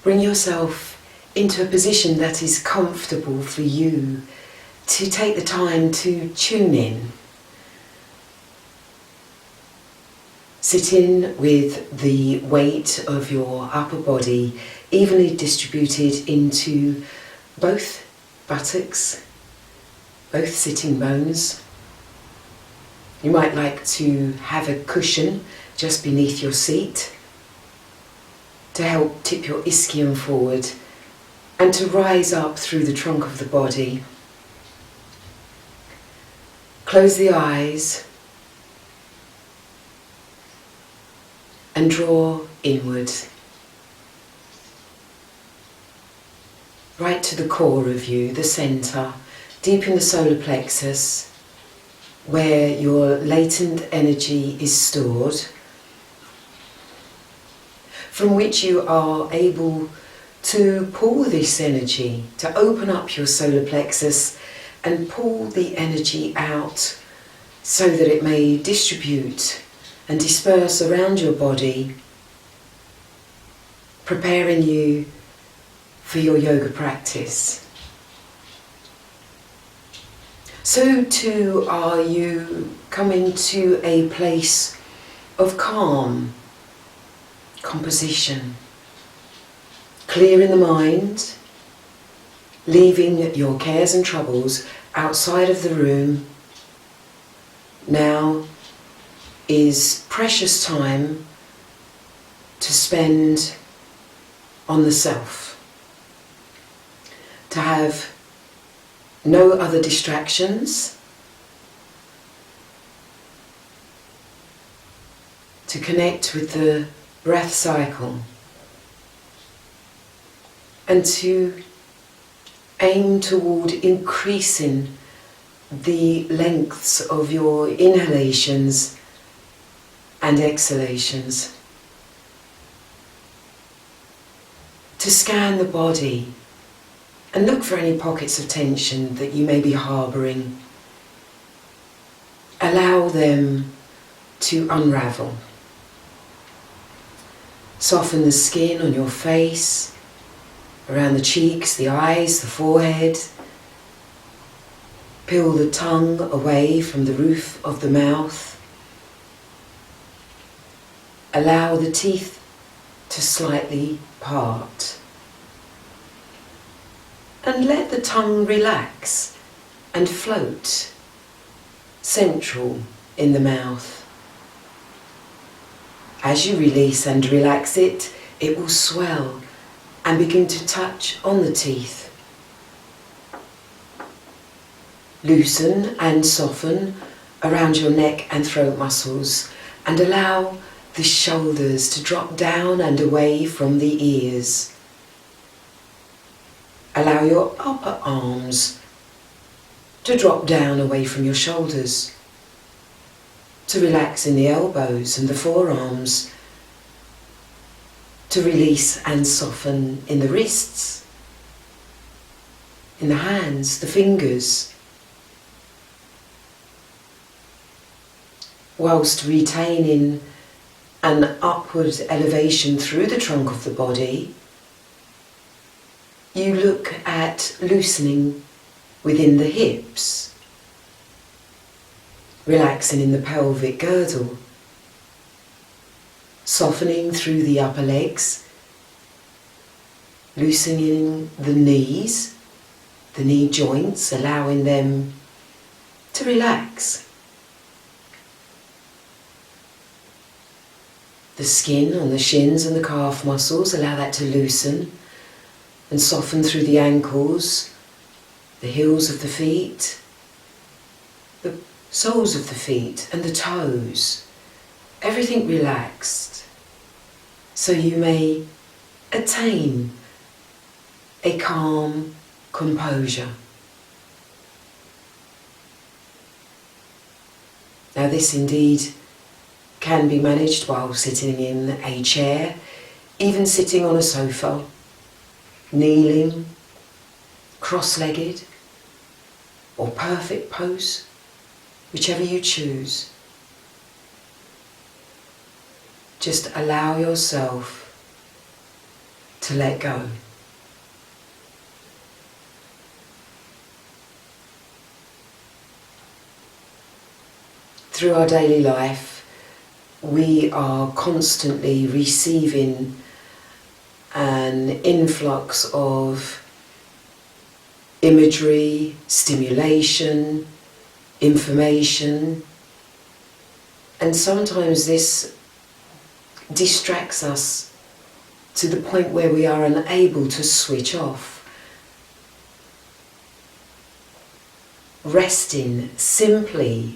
Bring yourself into a position that is comfortable for you to take the time to tune in. Sit in with the weight of your upper body evenly distributed into both buttocks, both sitting bones. You might like to have a cushion just beneath your seat to help tip your ischium forward and to rise up through the trunk of the body. Close the eyes and draw inward, right to the core of you, the centre, deep in the solar plexus, where your latent energy is stored, from which you are able to pull this energy, to open up your solar plexus and pull the energy out so that it may distribute and disperse around your body, preparing you for your yoga practice. So too are you coming to a place of calm, composition, clear in the mind, leaving your cares and troubles outside of the room. Now is precious time to spend on the self, to have no other distractions, to connect with the breath cycle, and to aim toward increasing the lengths of your inhalations and exhalations. To scan the body and look for any pockets of tension that you may be harbouring. Allow them to unravel. Soften the skin on your face, around the cheeks, the eyes, the forehead. Peel the tongue away from the roof of the mouth. Allow the teeth to slightly part. And let the tongue relax and float, central in the mouth. As you release and relax it, it will swell and begin to touch on the teeth. Loosen and soften around your neck and throat muscles and allow the shoulders to drop down and away from the ears. Allow your upper arms to drop down away from your shoulders, to relax in the elbows and the forearms, to release and soften in the wrists, in the hands, the fingers, whilst retaining an upward elevation through the trunk of the body. You look at loosening within the hips, relaxing in the pelvic girdle, softening through the upper legs, loosening the knees, the knee joints, allowing them to relax. The skin on the shins and the calf muscles, allow that to loosen and soften through the ankles, the heels of the feet, the soles of the feet and the toes. Everything relaxed, so you may attain a calm composure. Now this indeed can be managed while sitting in a chair, even sitting on a sofa, kneeling, cross-legged, or perfect pose, whichever you choose. Just allow yourself to let go. Through our daily life, we are constantly receiving an influx of imagery, stimulation, information, and sometimes this distracts us to the point where we are unable to switch off. Resting simply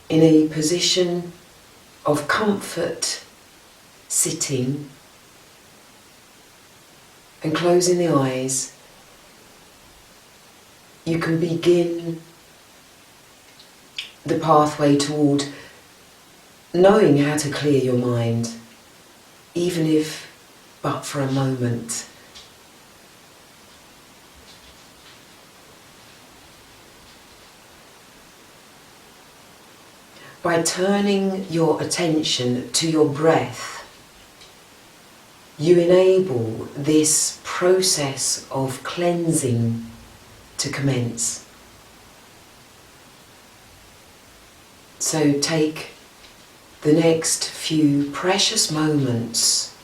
in a position of comfort, sitting and closing the eyes, you can begin the pathway toward knowing how to clear your mind, even if but for a moment. By turning your attention to your breath, you enable this process of cleansing to commence. So take the next few precious moments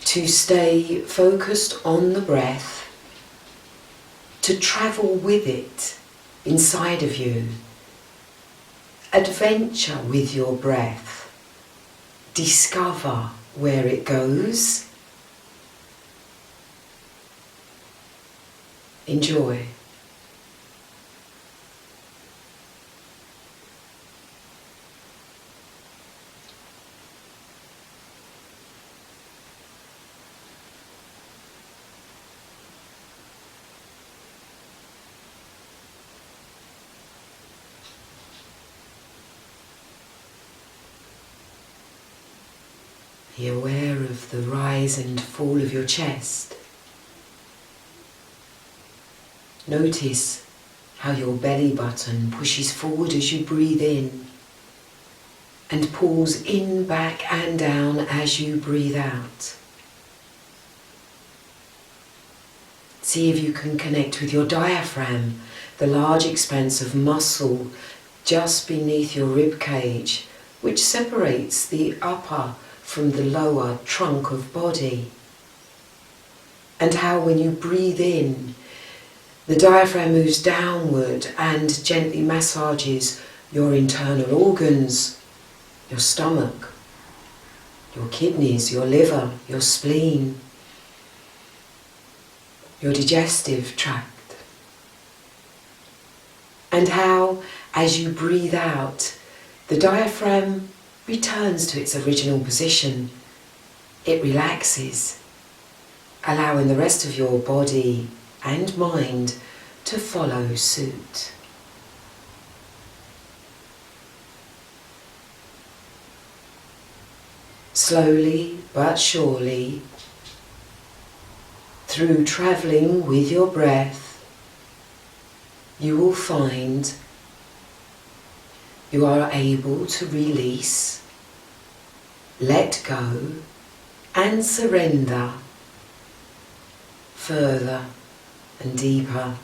to stay focused on the breath, to travel with it inside of you. Adventure with your breath. Discover where it goes. Enjoy. Be aware of the rise and fall of your chest. Notice how your belly button pushes forward as you breathe in and pulls in, back and down as you breathe out. See if you can connect with your diaphragm, the large expanse of muscle just beneath your rib cage, which separates the upper from the lower trunk of body. And how when you breathe in, the diaphragm moves downward and gently massages your internal organs, your stomach, your kidneys, your liver, your spleen, your digestive tract. And how, as you breathe out, the diaphragm returns to its original position. It relaxes, allowing the rest of your body and mind to follow suit. Slowly but surely, through travelling with your breath, you will find you are able to release, let go and surrender further and deeper.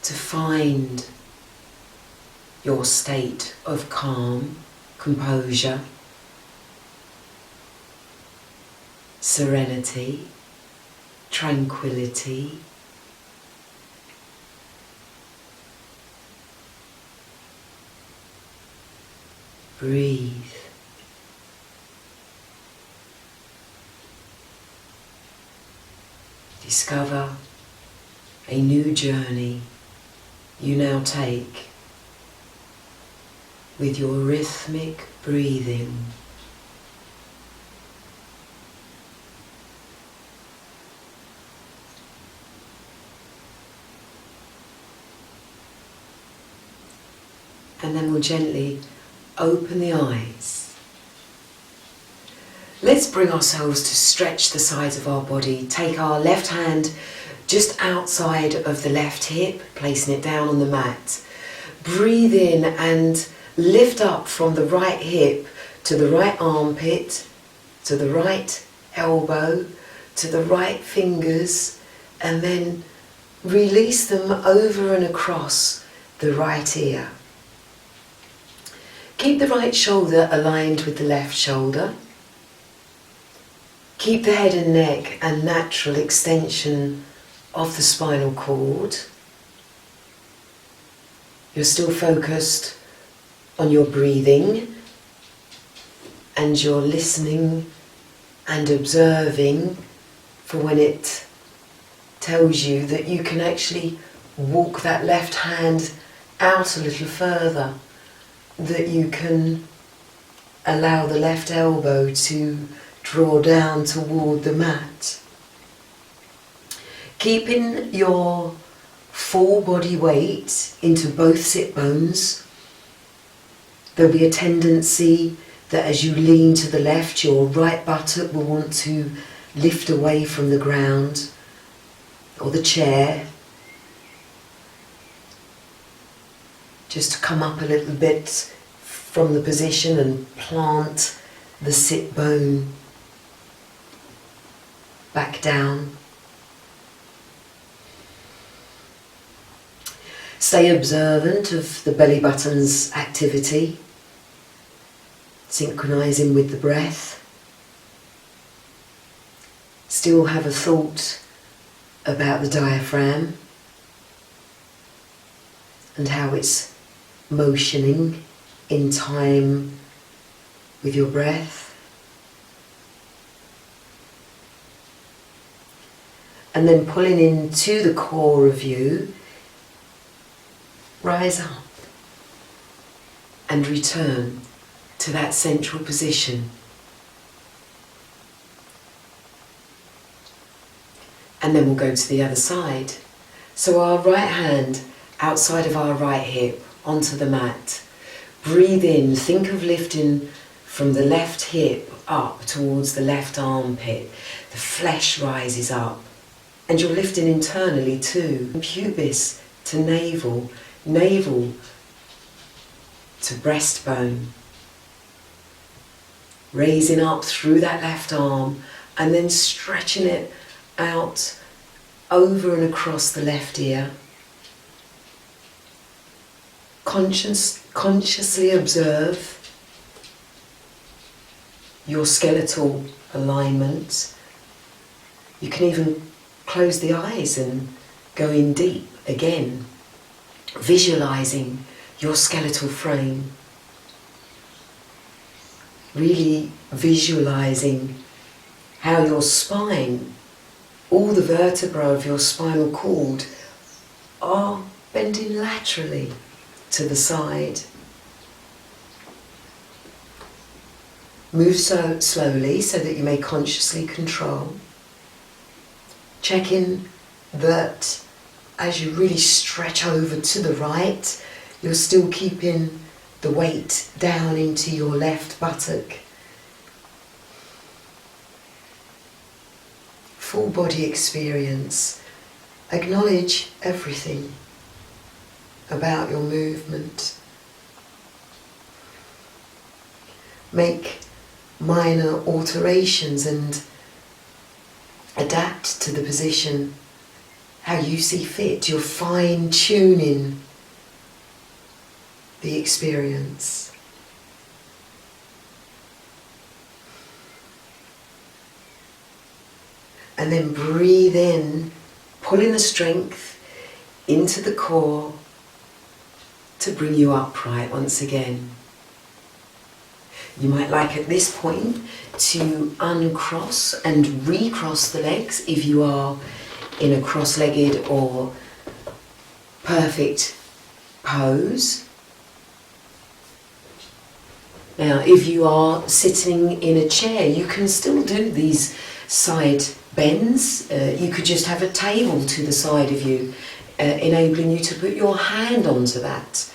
To find your state of calm, composure, serenity, tranquility, breathe. Discover a new journey you now take with your rhythmic breathing. And then we'll gently open the eyes. Let's bring ourselves to stretch the sides of our body. Take our left hand just outside of the left hip, placing it down on the mat. Breathe in and lift up from the right hip to the right armpit, to the right elbow, to the right fingers, and then release them over and across the right ear. Keep the right shoulder aligned with the left shoulder. Keep the head and neck and natural extension of the spinal cord. You're still focused on your breathing, and you're listening and observing for when it tells you that you can actually walk that left hand out a little further, that you can allow the left elbow to draw down toward the mat. Keeping your full body weight into both sit bones. There'll be a tendency that as you lean to the left, your right buttock will want to lift away from the ground or the chair. Just to come up a little bit from the position and plant the sit bone back down. Stay observant of the belly button's activity, synchronizing with the breath. Still have a thought about the diaphragm and how it's motioning in time with your breath. And then pulling into the core of you, rise up and return to that central position. And then we'll go to the other side. So our right hand outside of our right hip onto the mat. Breathe in, think of lifting from the left hip up towards the left armpit. The flesh rises up. And you're lifting internally too. Pubis to navel, navel to breastbone. Raising up through that left arm and then stretching it out over and across the left ear. Consciously observe your skeletal alignment. You can even close the eyes and go in deep again, visualizing your skeletal frame. Really visualizing how your spine, all the vertebrae of your spinal cord are bending laterally to the side. Move so slowly so that you may consciously control. Checking that as you really stretch over to the right, you're still keeping the weight down into your left buttock. Full body experience. Acknowledge everything about your movement. Make minor alterations and adapt to the position how you see fit. You're fine-tuning the experience. And then breathe in, pulling the strength into the core to bring you upright once again. You might like at this point to uncross and recross the legs if you are in a cross-legged or perfect pose. Now, if you are sitting in a chair, you can still do these side bends. You could just have a table to the side of you, enabling you to put your hand onto that.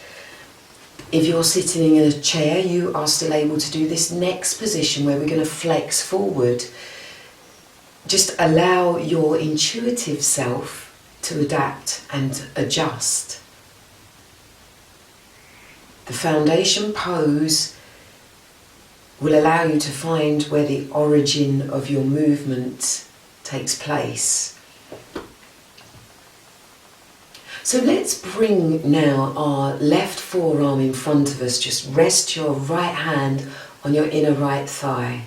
If you're sitting in a chair, you are still able to do this next position where we're going to flex forward. Just allow your intuitive self to adapt and adjust. The foundation pose will allow you to find where the origin of your movement takes place. So let's bring now our left forearm in front of us. Just rest your right hand on your inner right thigh.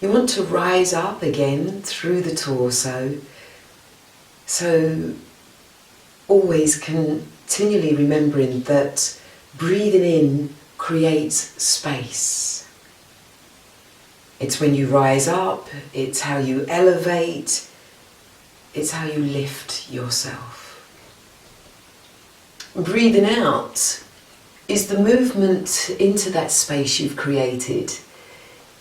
You want to rise up again through the torso. So always continually remembering that breathing in creates space. It's when you rise up, it's how you elevate, it's how you lift yourself. Breathing out is the movement into that space you've created.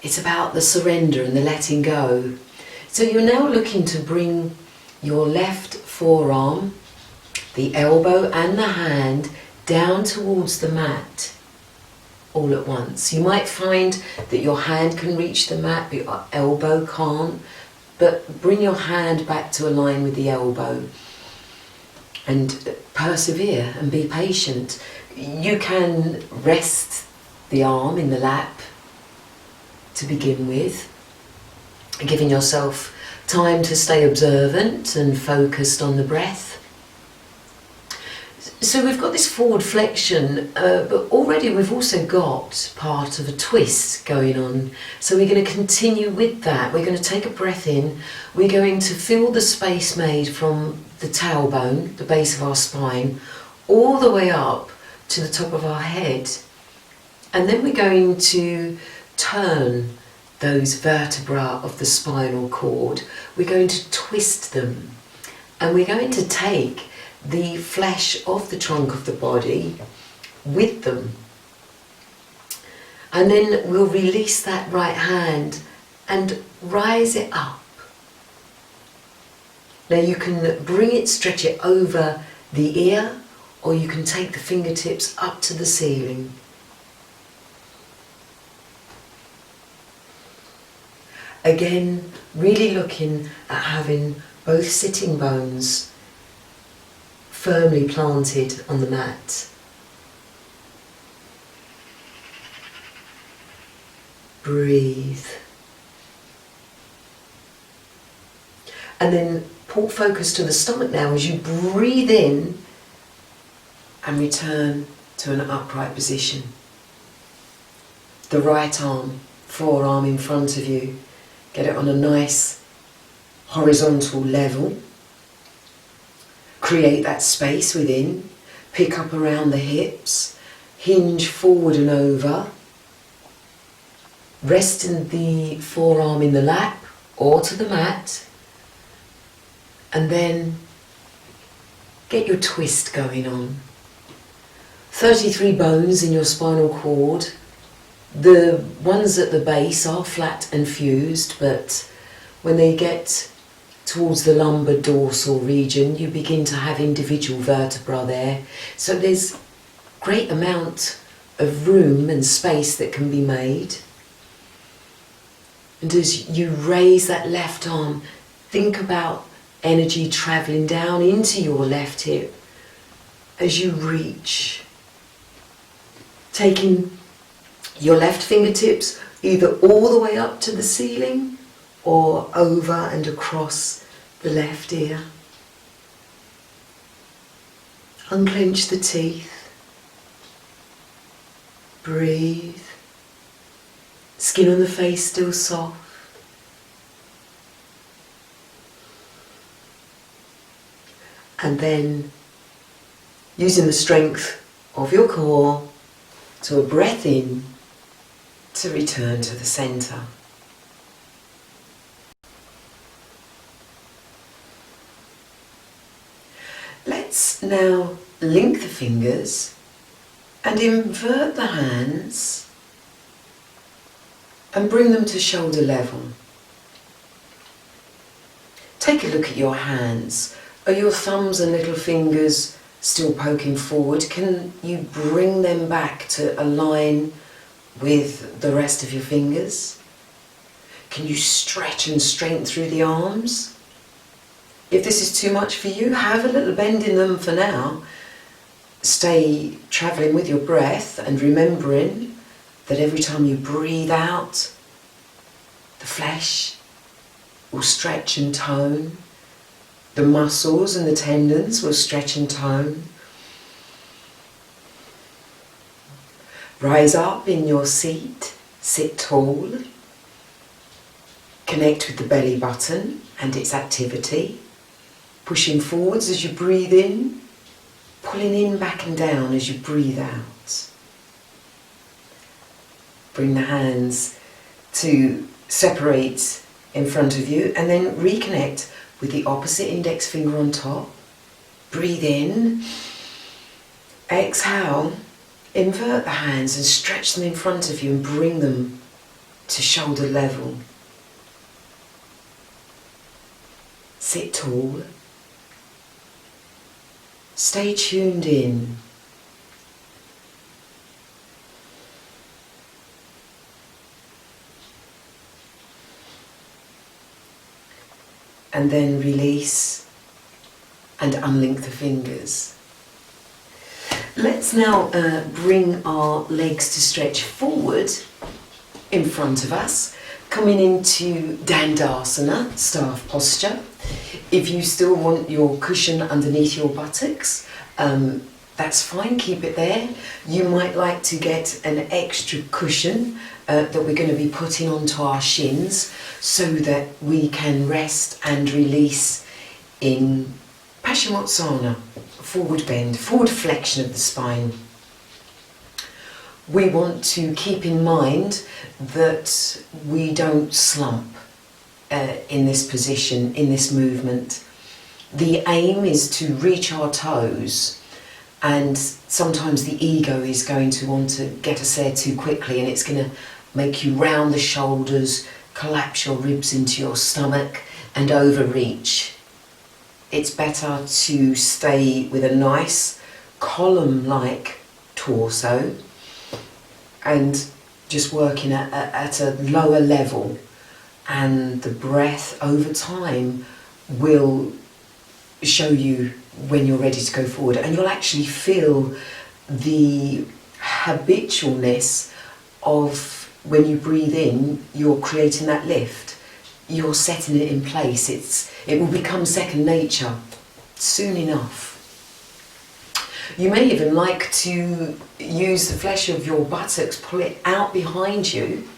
It's about the surrender and the letting go. So you're now looking to bring your left forearm, the elbow and the hand down towards the mat all at once. You might find that your hand can reach the mat but your elbow can't, but bring your hand back to align with the elbow. And persevere and be patient. You can rest the arm in the lap to begin with, giving yourself time to stay observant and focused on the breath. So we've got this forward flexion, but already we've also got part of a twist going on. So we're going to continue with that. We're going to take a breath in. We're going to feel the space made from the tailbone, the base of our spine, all the way up to the top of our head. And then we're going to turn those vertebrae of the spinal cord. We're going to twist them. And we're going to take the flesh of the trunk of the body with them. And then we'll release that right hand and rise it up. Now you can bring it, stretch it over the ear, or you can take the fingertips up to the ceiling. Again, really looking at having both sitting bones firmly planted on the mat. Breathe. And then pull focus to the stomach now as you breathe in and return to an upright position. The right arm, forearm in front of you, get it on a nice horizontal level. Create that space within, pick up around the hips, hinge forward and over. Rest in the forearm in the lap or to the mat. And then get your twist going on. 33 bones in your spinal cord. The ones at the base are flat and fused, but when they get towards the lumbar dorsal region, you begin to have individual vertebrae there. So there's great amount of room and space that can be made. And as you raise that left arm, think about energy travelling down into your left hip as you reach. Taking your left fingertips either all the way up to the ceiling or over and across the left ear. Unclench the teeth. Breathe. Skin on the face still soft. And then, using the strength of your core to a breath in, to return to the centre. Let's now link the fingers and invert the hands and bring them to shoulder level. Take a look at your hands. Are your thumbs and little fingers still poking forward? Can you bring them back to align with the rest of your fingers? Can you stretch and straighten through the arms? If this is too much for you, have a little bend in them for now. stay travelling with your breath and remembering that every time you breathe out, the flesh will stretch and tone, the muscles and the tendons will stretch and tone. Rise up in your seat, sit tall, connect with the belly button and its activity, pushing forwards as you breathe in, pulling in, back and down as you breathe out. Bring the hands to separate in front of you and then reconnect with the opposite index finger on top. Breathe in, exhale, invert the hands and stretch them in front of you and bring them to shoulder level. Sit tall. Stay tuned in. And then release and unlink the fingers. Let's now bring our legs to stretch forward in front of us, coming into Dandasana, staff posture. If you still want your cushion underneath your buttocks, that's fine, keep it there. You might like to get an extra cushion that we're going to be putting onto our shins so that we can rest and release in Paschimottanasana, forward bend, forward flexion of the spine. We want to keep in mind that we don't slump in this position, in this movement. The aim is to reach our toes, and sometimes the ego is going to want to get us there too quickly, and it's going to make you round the shoulders, collapse your ribs into your stomach and overreach. It's better to stay with a nice column-like torso and just working at a lower level, and the breath over time will show you when you're ready to go forward, and you'll actually feel the habitualness of when you breathe in, you're creating that lift, you're setting it in place. It will become second nature soon enough. You may even like to use the flesh of your buttocks, pull it out behind you,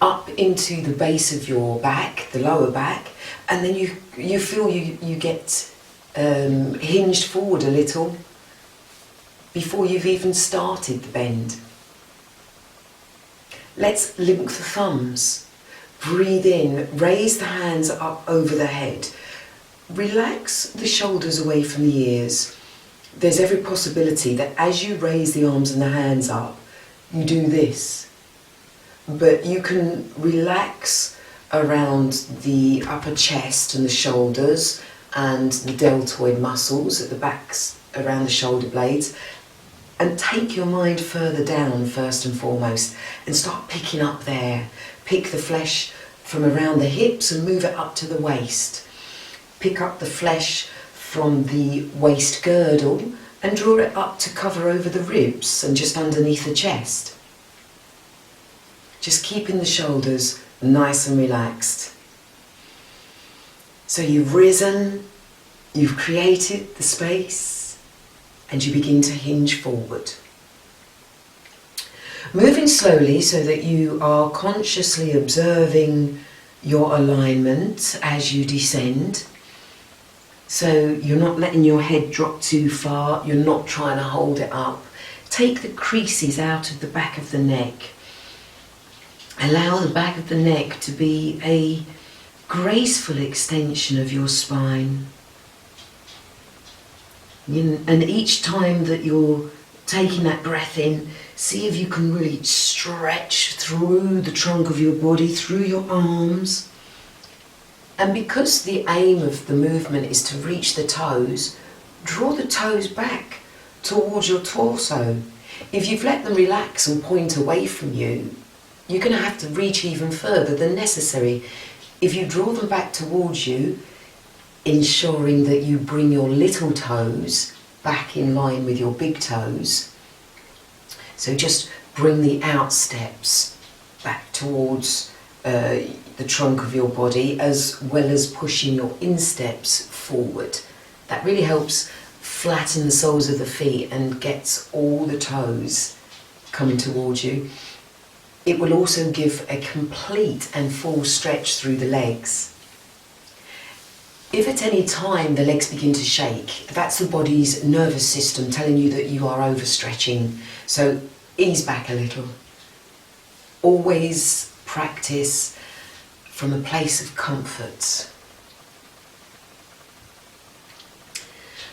up into the base of your back, the lower back, and then you feel you get hinged forward a little before you've even started the bend. Let's link the thumbs. Breathe in, raise the hands up over the head. Relax the shoulders away from the ears. There's every possibility that as you raise the arms and the hands up, you do this. But you can relax around the upper chest and the shoulders and the deltoid muscles at the backs around the shoulder blades, and take your mind further down first and foremost and start picking up there. Pick the flesh from around the hips and move it up to the waist. Pick up the flesh from the waist girdle and draw it up to cover over the ribs and just underneath the chest. Just keeping the shoulders nice and relaxed. So you've risen, you've created the space, and you begin to hinge forward. Moving slowly so that you are consciously observing your alignment as you descend. So you're not letting your head drop too far, you're not trying to hold it up. Take the creases out of the back of the neck. Allow the back of the neck to be a graceful extension of your spine. And each time that you're taking that breath in, see if you can really stretch through the trunk of your body, through your arms. And because the aim of the movement is to reach the toes, draw the toes back towards your torso. If you've let them relax and point away from you, you're going to have to reach even further than necessary. If you draw them back towards you, ensuring that you bring your little toes back in line with your big toes. So just bring the out steps back towards the trunk of your body, as well as pushing your insteps forward. That really helps flatten the soles of the feet and gets all the toes coming towards you. It will also give a complete and full stretch through the legs. If at any time the legs begin to shake, that's the body's nervous system telling you that you are overstretching. So ease back a little. Always practice from a place of comfort.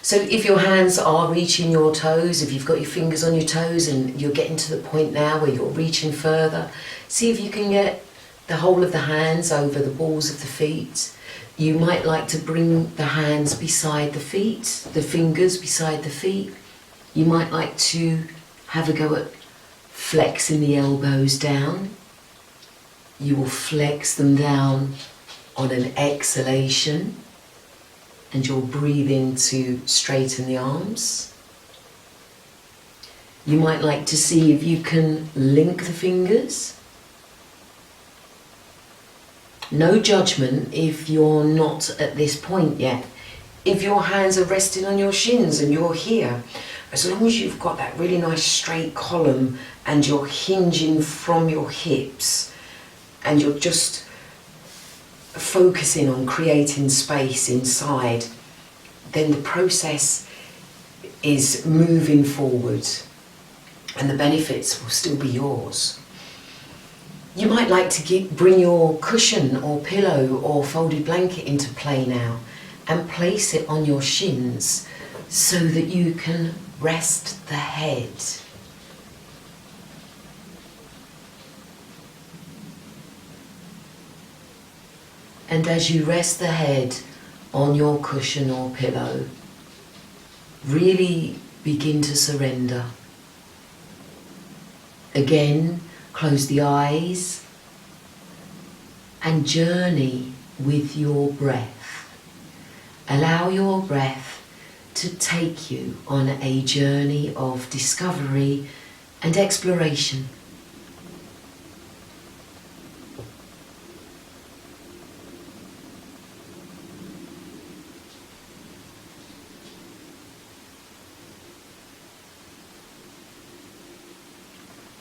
So if your hands are reaching your toes, if you've got your fingers on your toes and you're getting to the point now where you're reaching further, see if you can get the whole of the hands over the balls of the feet. You might like to bring the hands beside the feet, the fingers beside the feet. You might like to have a go at flexing the elbows down. You will flex them down on an exhalation. And you'll breathe in to straighten the arms. You might like to see if you can link the fingers. No judgment if you're not at this point yet. If your hands are resting on your shins and you're here, as long as you've got that really nice straight column and you're hinging from your hips and you're just focusing on creating space inside, then the process is moving forward and the benefits will still be yours. You might like to bring your cushion or pillow or folded blanket into play now and place it on your shins so that you can rest the head. And as you rest the head on your cushion or pillow, really begin to surrender. Again, close the eyes and journey with your breath. Allow your breath to take you on a journey of discovery and exploration.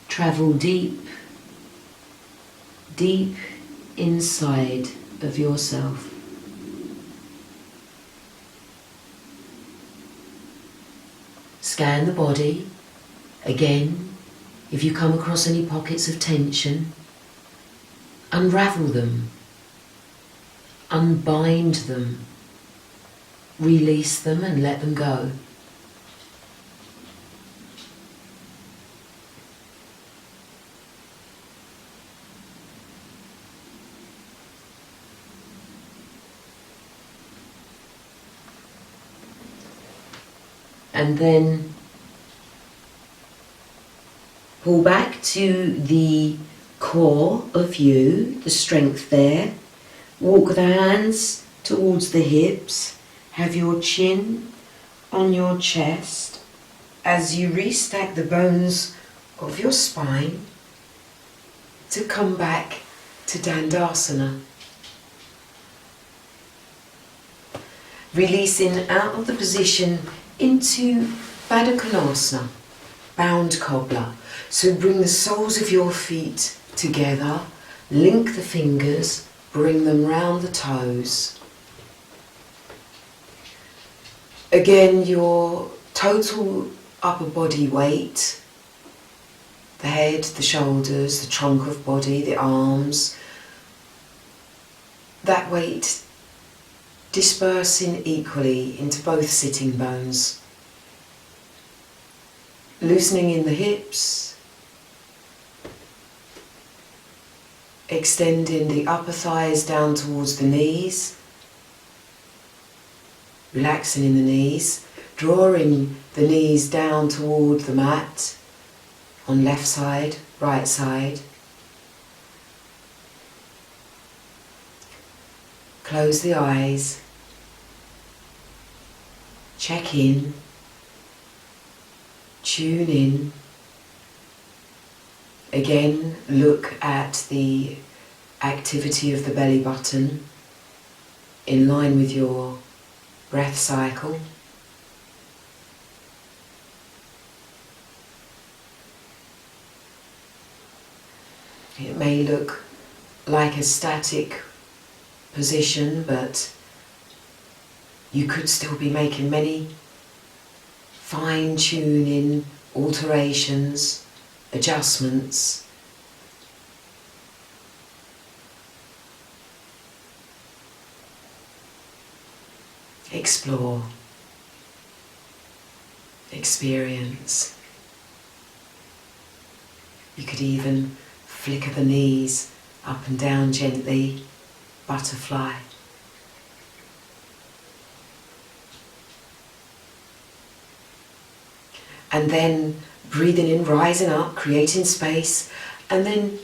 Travel deep, deep inside of yourself. Scan the body. Again, if you come across any pockets of tension, unravel them, unbind them, release them and let them go. And then pull back to the core of you, the strength there. Walk the hands towards the hips. Have your chin on your chest as you restack the bones of your spine to come back to Dandasana. Releasing out of the position into Baddha Konasana, bound cobbler. So bring the soles of your feet together, link the fingers, bring them round the toes. Again, your total upper body weight, the head, the shoulders, the trunk of body, the arms, that weight dispersing equally into both sitting bones. Loosening in the hips, extending the upper thighs down towards the knees, relaxing in the knees, drawing the knees down toward the mat on left side, right side. Close the eyes. Check in tune in. Again, look at the activity of the belly button in line with your breath cycle. It may look like a static position, but you could still be making many fine-tuning alterations, adjustments. Explore, experience. You could even flicker the knees up and down gently, butterfly. And then breathing in, rising up, creating space, and then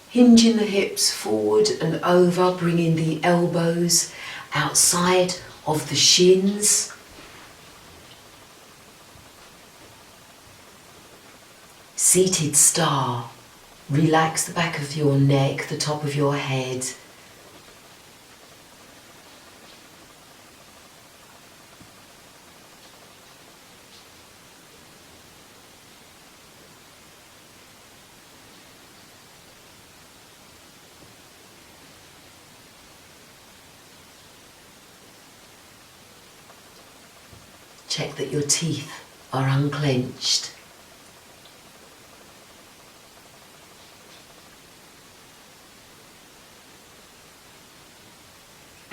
hinging the hips forward and over, bringing the elbows outside of the shins. Seated star. Relax the back of your neck, the top of your head. Check that your teeth are unclenched.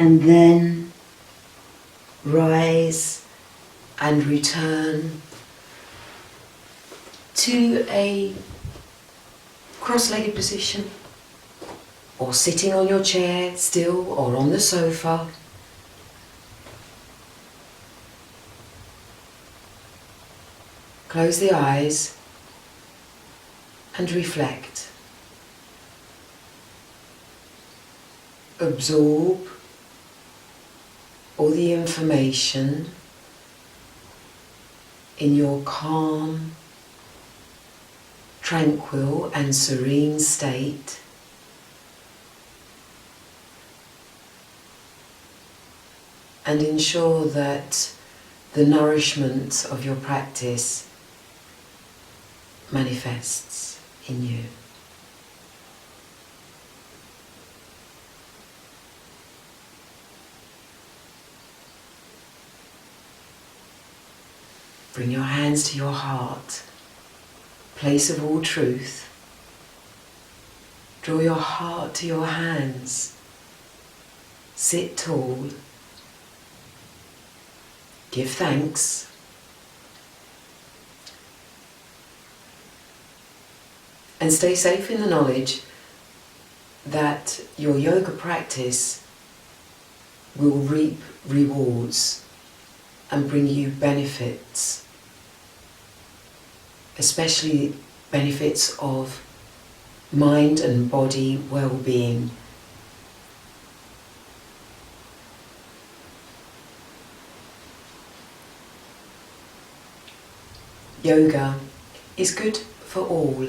And then rise and return to a cross-legged position, or sitting on your chair still, or on the sofa. Close the eyes and reflect. Absorb all the information in your calm, tranquil and serene state. And ensure that the nourishment of your practice manifests in you. Bring your hands to your heart, place of all truth. Draw your heart to your hands. Sit tall. Give thanks. And stay safe in the knowledge that your yoga practice will reap rewards and bring you benefits, especially benefits of mind and body well-being. Yoga is good for all.